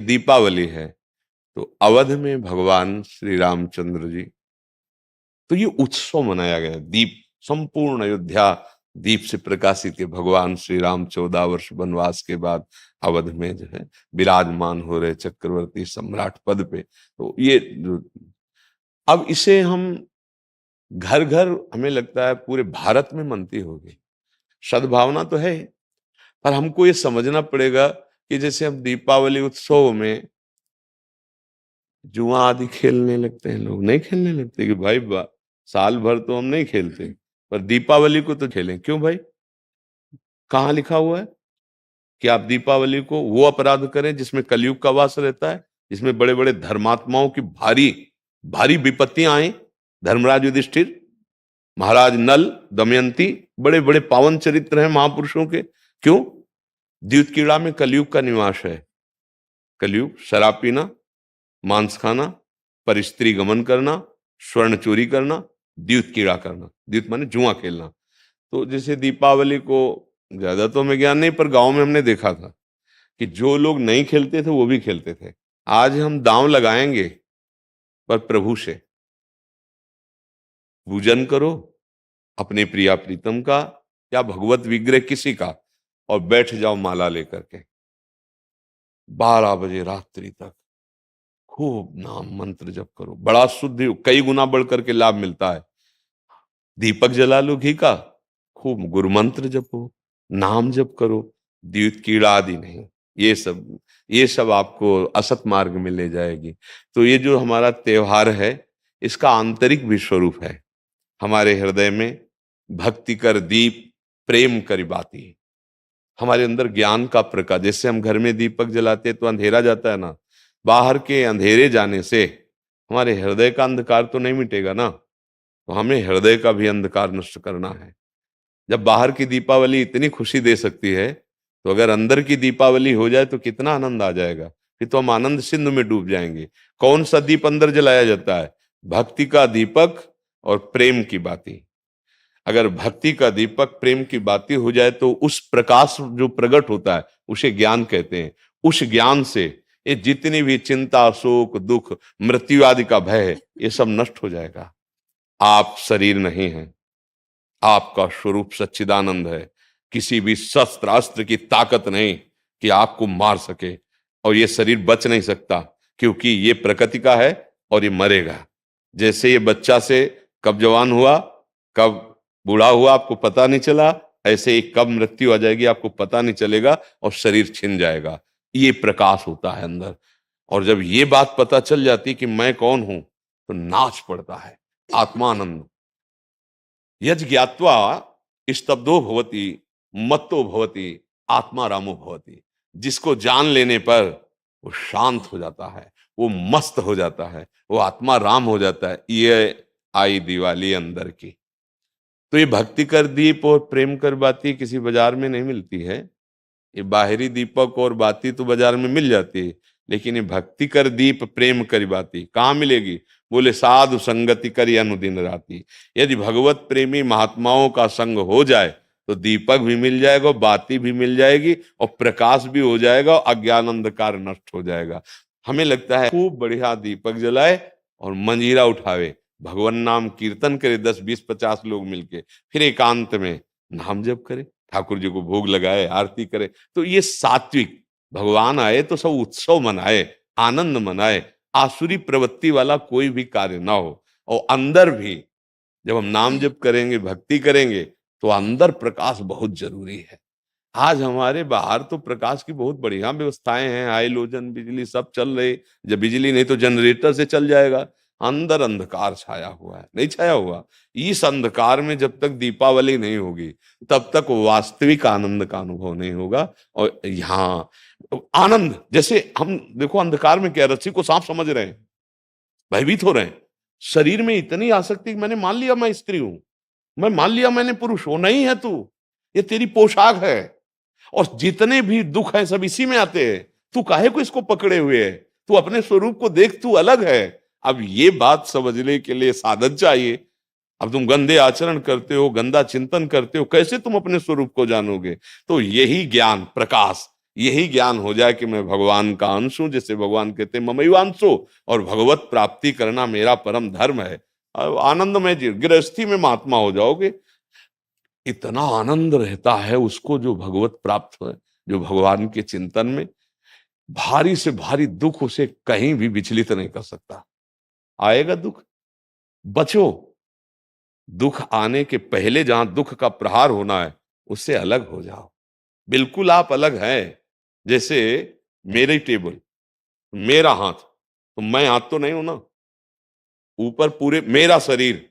दीपावली है, तो अवध में भगवान श्री रामचंद्र जी, तो ये उत्सव मनाया गया। दीप, संपूर्ण अयोध्या दीप से प्रकाशित है। भगवान श्री राम 14 वर्ष वनवास के बाद अवध में जो है विराजमान हो रहे चक्रवर्ती सम्राट पद पे। तो ये अब इसे हम घर घर, हमें लगता है पूरे भारत में मनती होगी। सद्भावना तो है, पर हमको ये समझना पड़ेगा कि जैसे हम दीपावली उत्सव में जुआ आदि खेलने लगते हैं, लोग नहीं खेलने लगते कि भाई साल भर तो हम नहीं खेलते, पर दीपावली को तो खेलें। क्यों भाई? कहाँ लिखा हुआ है कि आप दीपावली को वो अपराध करें जिसमें कलयुग का वास रहता है, जिसमें बड़े बड़े धर्मात्माओं की भारी भारी विपत्तियां आई। धर्मराज युधिष्ठिर, महाराज नल, दमयंती, बड़े बड़े पावन चरित्र हैं महापुरुषों के। क्यों? द्यूत कीड़ा में कलयुग का निवास है। कलयुग शराब पीना, मांस खाना, पर स्त्री गमन करना, स्वर्ण चोरी करना, द्यूत कीड़ा करना। द्यूत माने जुआ खेलना। तो जैसे दीपावली को, ज्यादा तो हमें ज्ञान नहीं, पर गांव में हमने देखा था कि जो लोग नहीं खेलते थे वो भी खेलते थे। आज हम दांव लगाएंगे, पर प्रभु से पूजन करो अपने प्रिया प्रीतम का या भगवत विग्रह किसी का, और बैठ जाओ माला लेकर के 12 बजे रात्रि तक खूब नाम मंत्र जप करो। बड़ा शुद्ध, कई गुना बढ़ करके लाभ मिलता है। दीपक जला लो घी का, खूब गुरु मंत्र जपो, नाम जप करो, द्यूत कीड़ा आदि नहीं। ये सब आपको असत मार्ग में ले जाएगी। तो ये जो हमारा त्योहार है, इसका आंतरिक भी स्वरूप है। हमारे हृदय में भक्ति कर दीप प्रेम करी बाती। हमारे अंदर ज्ञान का प्रकाश, जैसे हम घर में दीपक जलाते हैं तो अंधेरा जाता है ना, बाहर के अंधेरे जाने से हमारे हृदय का अंधकार तो नहीं मिटेगा ना। तो हमें हृदय का भी अंधकार नष्ट करना है। जब बाहर की दीपावली इतनी खुशी दे सकती है, तो अगर अंदर की दीपावली हो जाए तो कितना आनंद आ जाएगा। फिर तो हम आनंद सिंधु में डूब जाएंगे। कौन सा दीप अंदर जलाया जाता है? भक्ति का दीपक और प्रेम की बाती। अगर भक्ति का दीपक प्रेम की बाती हो जाए तो उस प्रकाश जो प्रकट होता है उसे ज्ञान कहते हैं। उस ज्ञान से ये जितनी भी चिंता, शोक, दुख, मृत्यु आदि का भय है, ये सब नष्ट हो जाएगा। आप शरीर नहीं है, आपका स्वरूप सच्चिदानंद है। किसी भी शस्त्र अस्त्र की ताकत नहीं कि आपको मार सके, और ये शरीर बच नहीं सकता, क्योंकि ये प्रकृति का है और ये मरेगा। जैसे ये बच्चा से कब जवान हुआ, कब बूढ़ा हुआ, आपको पता नहीं चला, ऐसे ही कब मृत्यु आ जाएगी आपको पता नहीं चलेगा, और शरीर छिन जाएगा। ये प्रकाश होता है अंदर। और जब ये बात पता चल जाती कि मैं कौन हूं, तो नाच पड़ता है आत्मानंद। यज ज्ञात्वा स्तब्धो भवति, मत्तो भवति, आत्मा रामो भवति। जिसको जान लेने पर वो शांत हो जाता है, वो मस्त हो जाता है, वो आत्मा राम हो जाता है। ये आई दिवाली अंदर की। तो ये भक्ति कर दीप और प्रेम कर बाती किसी बाजार में नहीं मिलती है। ये बाहरी दीपक और बाती तो बाजार में मिल जाती है, लेकिन ये भक्ति कर दीप प्रेम करी बाती कहाँ मिलेगी? बोले साधु संगति करी अनुदिन राती। यदि भगवत प्रेमी महात्माओं का संग हो जाए तो दीपक भी मिल जाएगा, बाती भी मिल जाएगी, और प्रकाश भी हो जाएगा, अज्ञान अंधकार नष्ट हो जाएगा। हमें लगता है खूब बढ़िया दीपक जलाए और मंजीरा उठावे, भगवान नाम कीर्तन करे 10 20 50 लोग मिलके, फिर एकांत में नाम जप करे, ठाकुर जी को भोग लगाए, आरती करे। तो ये सात्विक, भगवान आए तो सब उत्सव मनाए, आनंद मनाए, आसुरी प्रवृत्ति वाला कोई भी कार्य ना हो। और अंदर भी जब हम नाम जप करेंगे, भक्ति करेंगे, तो अंदर प्रकाश बहुत जरूरी है। आज हमारे बाहर तो प्रकाश की बहुत बढ़िया व्यवस्थाएं हैं, हाइलोजन बिजली सब चल रही। जब बिजली नहीं तो जनरेटर से चल जाएगा। अंदर अंधकार छाया हुआ है, नहीं छाया हुआ। इस अंधकार में जब तक दीपावली नहीं होगी, तब तक वास्तविक आनंद का अनुभव नहीं होगा। और यहाँ आनंद, जैसे हम देखो अंधकार में क्या, रस्सी को सांप समझ रहे हैं, भयभीत हो रहे हैं। शरीर में इतनी आसक्ति कि मैंने मान लिया मैं स्त्री हूं, मैं मान लिया मैंने पुरुष हूं। नहीं है तू, ये तेरी पोशाक है। और जितने भी दुख हैं सब इसी में आते हैं। तू काहे को इसको पकड़े हुए है? तू अपने स्वरूप को देख, तू अलग है। अब ये बात समझने के लिए साधन चाहिए। अब तुम गंदे आचरण करते हो, गंदा चिंतन करते हो, कैसे तुम अपने स्वरूप को जानोगे? तो यही ज्ञान प्रकाश यही ज्ञान हो जाए कि मैं भगवान का अंश हूं, जैसे भगवान कहते हैं ममैवांशो, और भगवत प्राप्ति करना मेरा परम धर्म है। अब आनंदमय जी गृहस्थी में महात्मा हो जाओगे, इतना आनंद रहता है उसको जो भगवत प्राप्त है, जो भगवान के चिंतन में, भारी से भारी दुख उसे कहीं भी विचलित नहीं कर सकता। आएगा दुख, बचो, दुख आने के पहले जहां दुख का प्रहार होना है उससे अलग हो जाओ। बिल्कुल आप अलग हैं। जैसे मेरी टेबल, मेरा हाथ, तो मैं हाथ तो नहीं हूं ना, ऊपर पूरे मेरा शरीर,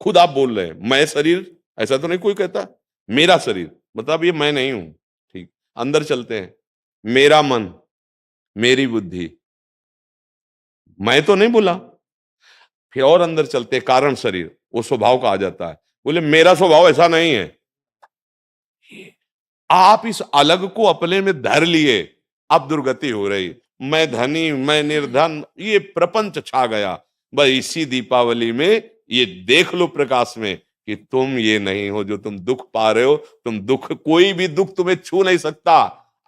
खुद आप बोल रहे हैं मैं शरीर, ऐसा तो नहीं कोई कहता, मेरा शरीर मतलब ये मैं नहीं हूं। ठीक, अंदर चलते हैं, मेरा मन, मेरी बुद्धि, मैं तो नहीं बोला। फिर और अंदर चलते हैं, कारण शरीर, वो स्वभाव का आ जाता है, बोले मेरा स्वभाव ऐसा नहीं है। आप इस अलग को अपने में धर लिए, अब दुर्गति हो रही। मैं धनी, मैं निर्धन, ये प्रपंच छा गया। बस इसी दीपावली में ये देख लो प्रकाश में कि तुम ये नहीं हो जो तुम दुख पा रहे हो। तुम दुख, कोई भी दुख तुम्हें छू नहीं सकता।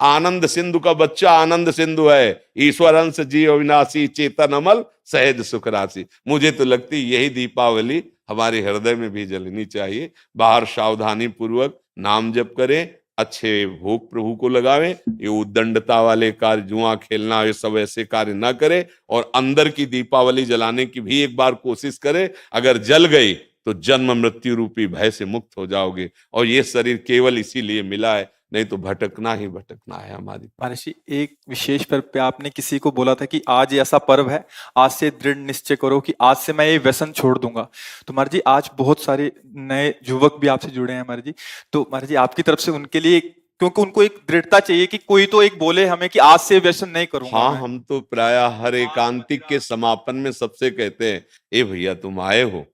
आनंद सिंधु का बच्चा आनंद सिंधु है। ईश्वर अंश जीव अविनाशी, चेतन अमल, सहज सुख राशि। मुझे तो लगती यही दीपावली हमारे हृदय में भी जलनी चाहिए। बाहर सावधानी पूर्वक नाम जप करें, अच्छे भोग प्रभु को लगावे, ये उद्दंडता वाले कार्य, जुआ खेलना, ये सब ऐसे कार्य ना करे। और अंदर की दीपावली जलाने की भी एक बार कोशिश करे। अगर जल गई तो जन्म मृत्यु रूपी भय से मुक्त हो जाओगे। और ये शरीर केवल इसीलिए मिला है, नहीं तो भटकना ही भटकना है हमारी। महर्षि, एक विशेष पर्व पे आपने किसी को बोला था कि आज ये ऐसा पर्व है, आज से दृढ़ निश्चय करो कि आज से मैं ये व्यसन छोड़ दूंगा। तो महर्षि, आज बहुत सारे नए युवक भी आपसे जुड़े हैं महर्षि, तो महर्षि आपकी तरफ से उनके लिए, क्योंकि उनको एक दृढ़ता चाहिए कि कोई तो एक बोले हमें कि आज से व्यसन नहीं करूंगा हाँ, मैं। हम तो प्राय हर एकांतिक के समापन में सबसे कहते हैं, ए भैया तुम आए हो,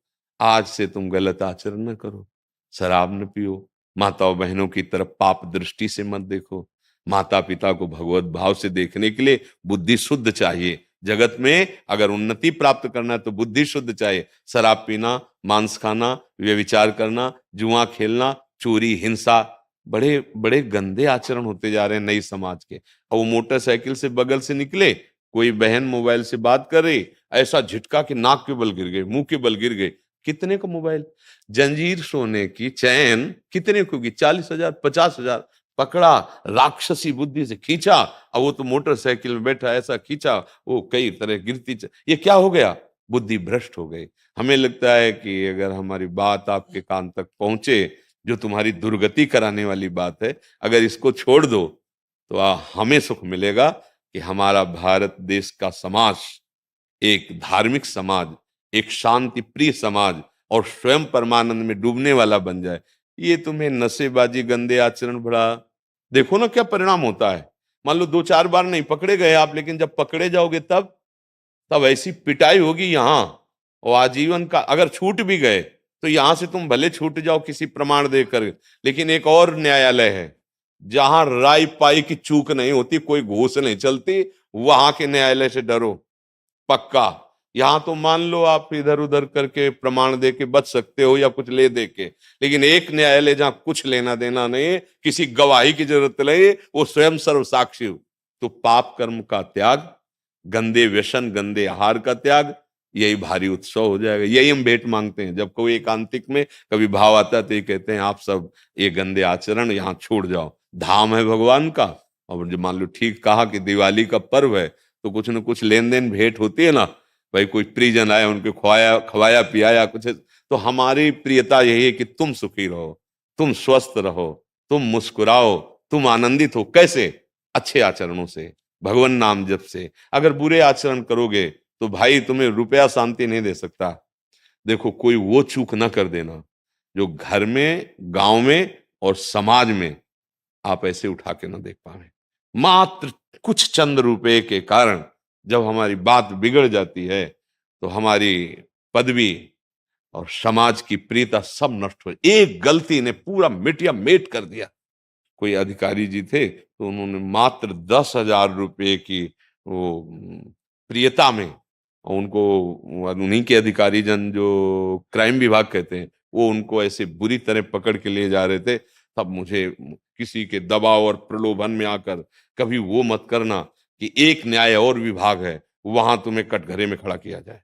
आज से तुम गलत आचरण न करो, शराब न पियो, माताओं बहनों की तरफ पाप दृष्टि से मत देखो, माता पिता को भगवत भाव से देखने के लिए बुद्धि शुद्ध चाहिए। जगत में अगर उन्नति प्राप्त करना है तो बुद्धि शुद्ध चाहिए। शराब पीना, मांस खाना, व्यभिचार करना, जुआ खेलना, चोरी, हिंसा, बड़े बड़े गंदे आचरण होते जा रहे हैं नई समाज के। और वो मोटरसाइकिल से बगल से निकले, कोई बहन मोबाइल से बात कर रही, ऐसा झटका कि नाक के बल गिर गए, मुंह के बल गिर गए। कितने का मोबाइल, जंजीर सोने की चैन कितने को की, 40,000, 50,000। पकड़ा, राक्षसी बुद्धि से खींचा, और वो तो मोटरसाइकिल में बैठा, ऐसा खींचा वो कई तरह गिरती ये क्या हो गया, बुद्धि भ्रष्ट हो गई। हमें लगता है कि अगर हमारी बात आपके कान तक पहुंचे, जो तुम्हारी दुर्गति कराने वाली बात है, अगर इसको छोड़ दो तो हमें सुख मिलेगा कि हमारा भारत देश का समाज एक धार्मिक समाज, एक शांति प्रिय समाज और स्वयं परमानंद में डूबने वाला बन जाए। ये तुम्हें नशेबाजी, गंदे आचरण, बड़ा देखो ना क्या परिणाम होता है। मान लो 2-4 बार नहीं पकड़े गए आप, लेकिन जब पकड़े जाओगे तब तब ऐसी पिटाई होगी यहाँ, और आजीवन का। अगर छूट भी गए तो यहां से तुम भले छूट जाओ किसी प्रमाण देकर, लेकिन एक और न्यायालय है जहां राय पाई की चूक नहीं होती, कोई घूस नहीं चलती, वहां के न्यायालय से डरो पक्का। यहां तो मान लो आप इधर उधर करके प्रमाण दे के बच सकते हो या कुछ ले दे के, लेकिन एक न्यायालय जहां कुछ लेना देना नहीं है, किसी गवाही की जरूरत नहीं, वो स्वयं सर्व साक्षी हो। तो पाप कर्म का त्याग, गंदे व्यसन, गंदे आहार का त्याग, यही भारी उत्सव हो जाएगा। यही हम भेंट मांगते हैं जब कोई एकांतिक में कभी भाव आता है, तो ये कहते हैं आप सब ये गंदे आचरण यहाँ छोड़ जाओ, धाम है भगवान का। और जो मान लो ठीक कहा कि दिवाली का पर्व है, तो कुछ न कुछ लेन देन भेंट होती है ना, भाई कोई परिजन आए, उनके खवाया खवाया पियाया कुछ, तो हमारी प्रियता यही है कि तुम सुखी रहो, तुम स्वस्थ रहो, तुम मुस्कुराओ, तुम आनंदित हो। कैसे? अच्छे आचरणों से, भगवान नाम जप से। अगर बुरे आचरण करोगे तो भाई तुम्हें रुपया शांति नहीं दे सकता। देखो, कोई वो चूक ना कर देना जो घर में, गांव में और समाज में आप ऐसे उठा के ना देख पावे। मात्र कुछ चंद रुपए के कारण जब हमारी बात बिगड़ जाती है तो हमारी पदवी और समाज की प्रियता सब नष्ट हो, एक गलती ने पूरा मिटिया मेट कर दिया। कोई अधिकारी जी थे तो उन्होंने मात्र 10,000 रुपए की वो प्रियता में, और उनको उन्हीं के अधिकारी जन जो क्राइम विभाग कहते हैं, वो उनको ऐसे बुरी तरह पकड़ के ले जा रहे थे। तब मुझे किसी के दबाव और प्रलोभन में आकर कभी वो मत करना कि एक न्याय और विभाग है, वहां तुम्हें कटघरे में खड़ा किया जाए,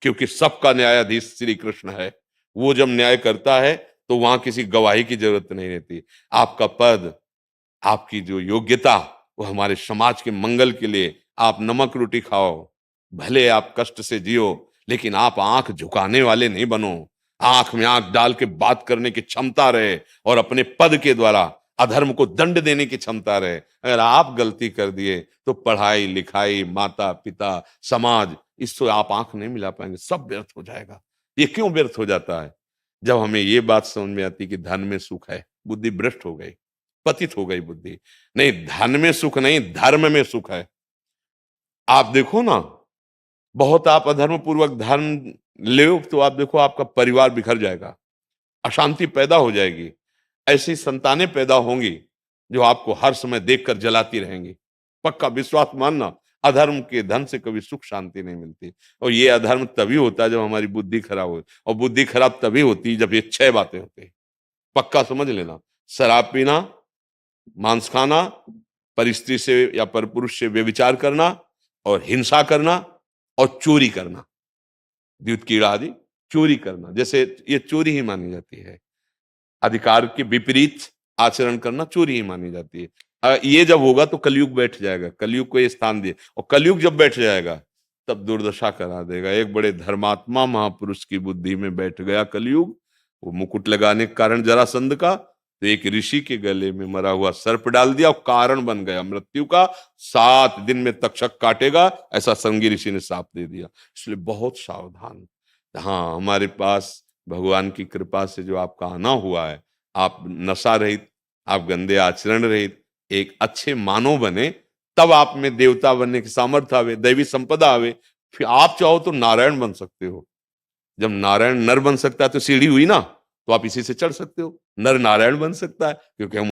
क्योंकि सबका न्यायाधीश श्री कृष्ण है। वो जब न्याय करता है तो वहां किसी गवाही की जरूरत नहीं रहती। आपका पद, आपकी जो योग्यता, वो हमारे समाज के मंगल के लिए, आप नमक रोटी खाओ, भले आप कष्ट से जियो, लेकिन आप आंख झुकाने वाले नहीं बनो। आंख में आंख डाल के बात करने की क्षमता रहे और अपने पद के द्वारा अधर्म को दंड देने की क्षमता रहे। अगर आप गलती कर दिए तो पढ़ाई लिखाई, माता पिता, समाज, इससे आप आंख नहीं मिला पाएंगे, सब व्यर्थ हो जाएगा। ये क्यों व्यर्थ हो जाता है? जब हमें ये बात समझ में आती कि धन में सुख है, बुद्धि भ्रष्ट हो गई, पतित हो गई बुद्धि। नहीं, धन में सुख नहीं, धर्म में सुख है। आप देखो ना, बहुत आप अधर्म पूर्वक धन ले तो आप देखो आपका परिवार बिखर जाएगा, अशांति पैदा हो जाएगी। ऐसी संतानें पैदा होंगी जो आपको हर समय देखकर जलाती रहेंगी। पक्का विश्वास मानना, अधर्म के धन से कभी सुख शांति नहीं मिलती। और ये अधर्म तभी होता है जब हमारी बुद्धि खराब हो, और बुद्धि खराब तभी होती है जब ये 6 बातें होती है। पक्का समझ लेना, शराब पीना, मांस खाना, परिस्त्री से या परपुरुष से व्यभिचार करना, और हिंसा करना, और चोरी करना, द्युत कीड़ा आदि चोरी करना, जैसे ये चोरी ही मानी जाती है। अधिकार के विपरीत आचरण करना चोरी ही मानी जाती है। ये जब होगा तो कलयुग बैठ जाएगा, कलयुग को ये स्थान दिए, और कलयुग जब बैठ जाएगा तब दुर्दशा करा देगा। एक बड़े धर्मात्मा महापुरुष की बुद्धि में बैठ गया कलयुग। वो मुकुट लगाने के कारण जरासंध का, तो एक ऋषि के गले में मरा हुआ सर्प डाल दिया और कारण बन गया मृत्यु का। 7 दिन में तक्षक काटेगा, ऐसा संगी ऋषि ने शाप दे दिया। इसलिए बहुत सावधान। हाँ, हमारे पास भगवान की कृपा से जो आपका आना हुआ है, आप नशा रहित, आप गंदे आचरण रहित एक अच्छे मानव बने, तब आप में देवता बनने की सामर्थ्य आवे, दैवी संपदा आवे। फिर आप चाहो तो नारायण बन सकते हो। जब नारायण नर बन सकता है तो सीढ़ी हुई ना, तो आप इसी से चढ़ सकते हो। नर नारायण बन सकता है, क्योंकि हम